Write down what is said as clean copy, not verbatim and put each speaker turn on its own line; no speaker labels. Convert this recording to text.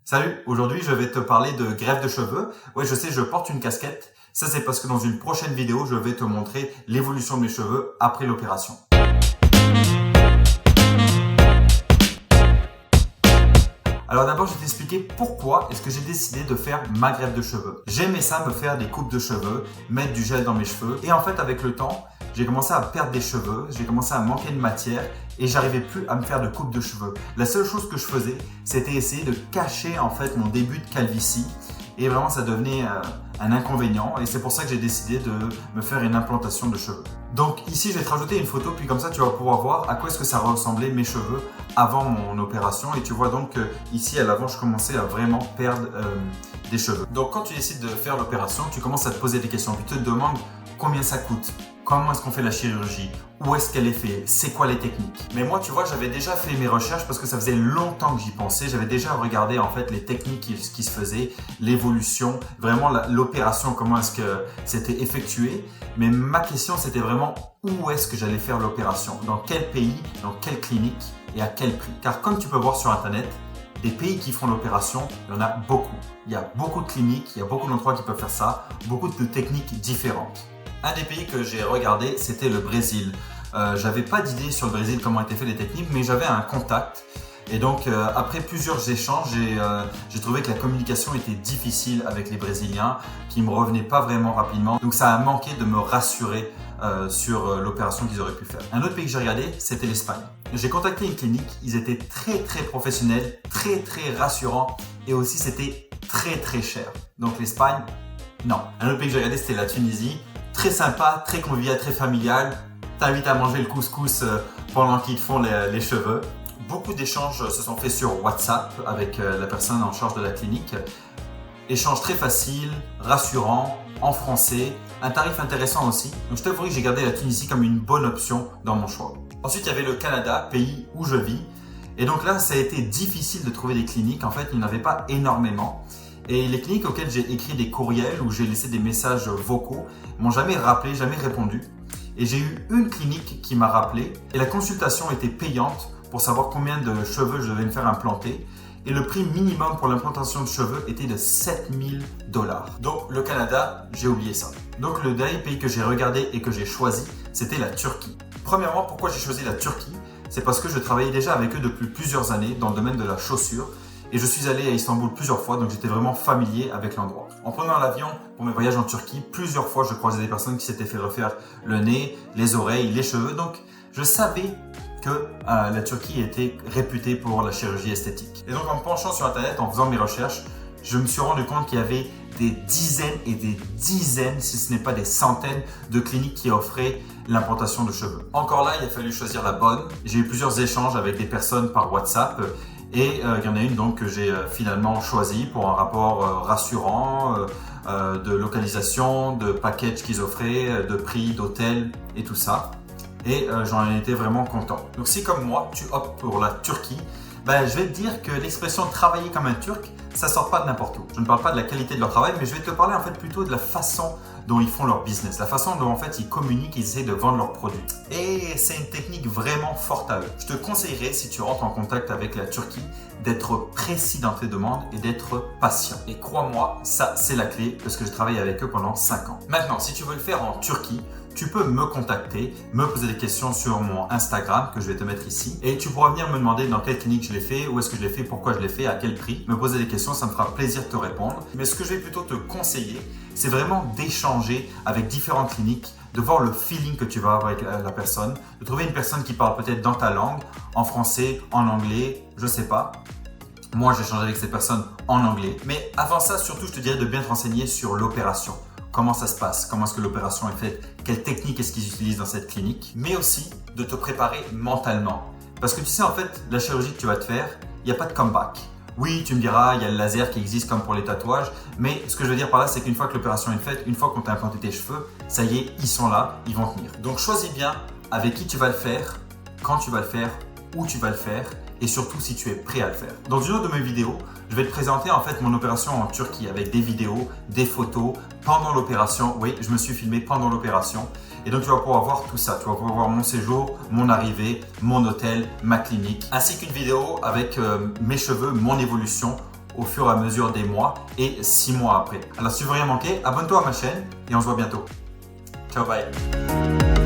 Salut, aujourd'hui je vais te parler de greffe de cheveux. Ouais, je sais, je porte une casquette. Ça c'est parce que dans une prochaine vidéo, je vais te montrer l'évolution de mes cheveux après l'opération. Alors d'abord, je vais t'expliquer pourquoi est-ce que j'ai décidé de faire ma greffe de cheveux. J'aimais ça, me faire des coupes de cheveux, mettre du gel dans mes cheveux. Et en fait, avec le temps, j'ai commencé à perdre des cheveux, j'ai commencé à manquer de matière et j'arrivais plus à me faire de coupe de cheveux. La seule chose que je faisais, c'était essayer de cacher en fait mon début de calvitie. Et vraiment, ça devenait un inconvénient. Et c'est pour ça que j'ai décidé de me faire une implantation de cheveux. Donc ici, je vais te rajouter une photo. Puis comme ça, tu vas pouvoir voir à quoi est-ce que ça ressemblait mes cheveux avant mon opération. Et tu vois donc ici, à l'avant, je commençais à vraiment perdre des cheveux. Donc quand tu décides de faire l'opération, tu commences à te poser des questions. Puis tu te demandes combien ça coûte. Comment est-ce qu'on fait la chirurgie? Où est-ce qu'elle est faite? C'est quoi les techniques? Mais moi, tu vois, j'avais déjà fait mes recherches parce que ça faisait longtemps que j'y pensais. J'avais déjà regardé en fait les techniques qui se faisaient, l'évolution, vraiment l'opération, comment est-ce que c'était effectué. Mais ma question, c'était vraiment où est-ce que j'allais faire l'opération? Dans quel pays? Dans quelle clinique? Et à quel prix? Car comme tu peux voir sur Internet, des pays qui font l'opération, il y en a beaucoup. Il y a beaucoup de cliniques, il y a beaucoup d'endroits qui peuvent faire ça, beaucoup de techniques différentes. Un des pays que j'ai regardé, c'était le Brésil. J'avais pas d'idée sur le Brésil, comment étaient faites les techniques, mais j'avais un contact. Et donc, après plusieurs échanges, j'ai trouvé que la communication était difficile avec les Brésiliens, qui me revenaient pas vraiment rapidement. Donc, ça a manqué de me rassurer sur l'opération qu'ils auraient pu faire. Un autre pays que j'ai regardé, c'était l'Espagne. J'ai contacté une clinique, ils étaient très professionnels, très rassurants, et aussi c'était très cher. Donc l'Espagne, non. Un autre pays que j'ai regardé, c'était la Tunisie. Très sympa, très convivial, très familial. T'invites à manger le couscous pendant qu'ils te font les cheveux. Beaucoup d'échanges se sont faits sur WhatsApp avec la personne en charge de la clinique. Échange très facile, rassurant, en français, un tarif intéressant aussi. Donc je t'avoue que j'ai gardé la Tunisie comme une bonne option dans mon choix. Ensuite, il y avait le Canada, pays où je vis. Et donc là, ça a été difficile de trouver des cliniques. En fait, il n'y en avait pas énormément. Et les cliniques auxquelles j'ai écrit des courriels ou j'ai laissé des messages vocaux m'ont jamais rappelé, jamais répondu. Et j'ai eu une clinique qui m'a rappelé et la consultation était payante pour savoir combien de cheveux je devais me faire implanter. Et le prix minimum pour l'implantation de cheveux était de 7000 $. Donc le Canada, j'ai oublié ça. Donc le dernier pays que j'ai regardé et que j'ai choisi, c'était la Turquie. Premièrement, pourquoi j'ai choisi la Turquie? C'est parce que je travaillais déjà avec eux depuis plusieurs années dans le domaine de la chaussure. Et je suis allé à Istanbul plusieurs fois, donc j'étais vraiment familier avec l'endroit. En prenant l'avion pour mes voyages en Turquie, plusieurs fois je croisais des personnes qui s'étaient fait refaire le nez, les oreilles, les cheveux. Donc je savais que la Turquie était réputée pour la chirurgie esthétique. Et donc en me penchant sur Internet, en faisant mes recherches, je me suis rendu compte qu'il y avait des dizaines et des dizaines, si ce n'est pas des centaines, de cliniques qui offraient l'implantation de cheveux. Encore là, il a fallu choisir la bonne. J'ai eu plusieurs échanges avec des personnes par WhatsApp. Et il y en a une donc que j'ai finalement choisie pour un rapport rassurant de localisation, de package qu'ils offraient, de prix, d'hôtel et tout ça. Et j'en étais vraiment content. Donc si comme moi, tu optes pour la Turquie, je vais te dire que l'expression travailler comme un Turc, ça sort pas de n'importe où. Je ne parle pas de la qualité de leur travail, mais je vais te parler en fait plutôt de la façon dont ils font leur business, la façon dont en fait ils communiquent, ils essaient de vendre leurs produits. Et c'est une technique vraiment forte à eux. Je te conseillerais, si tu rentres en contact avec la Turquie, d'être précis dans tes demandes et d'être patient. Et crois-moi, ça c'est la clé parce que j'ai travaillé avec eux pendant 5 ans. Maintenant, si tu veux le faire en Turquie, tu peux me contacter, me poser des questions sur mon Instagram que je vais te mettre ici et tu pourras venir me demander dans quelle clinique je l'ai fait, où est-ce que je l'ai fait, pourquoi je l'ai fait, à quel prix. Me poser des questions, ça me fera plaisir de te répondre. Mais ce que je vais plutôt te conseiller, c'est vraiment d'échanger avec différentes cliniques, de voir le feeling que tu vas avoir avec la personne, de trouver une personne qui parle peut-être dans ta langue, en français, en anglais, je sais pas. Moi, j'ai échangé avec cette personne en anglais. Mais avant ça, surtout, je te dirais de bien te renseigner sur l'opération. Comment ça se passe, comment est-ce que l'opération est faite, quelle technique est-ce qu'ils utilisent dans cette clinique, mais aussi de te préparer mentalement. Parce que tu sais, en fait, la chirurgie que tu vas te faire, il n'y a pas de comeback. Oui, tu me diras, il y a le laser qui existe comme pour les tatouages, mais ce que je veux dire par là, c'est qu'une fois que l'opération est faite, une fois qu'on t'a implanté tes cheveux, ça y est, ils sont là, ils vont tenir. Donc choisis bien avec qui tu vas le faire, quand tu vas le faire, où tu vas le faire, et surtout si tu es prêt à le faire. Dans une autre de mes vidéos, je vais te présenter en fait mon opération en Turquie avec des vidéos, des photos pendant l'opération. Oui, je me suis filmé pendant l'opération. Et donc tu vas pouvoir voir tout ça. Tu vas pouvoir voir mon séjour, mon arrivée, mon hôtel, ma clinique, ainsi qu'une vidéo avec mes cheveux, mon évolution au fur et à mesure des mois et 6 mois après. Alors si tu veux rien manquer, abonne-toi à ma chaîne et on se voit bientôt. Ciao, bye.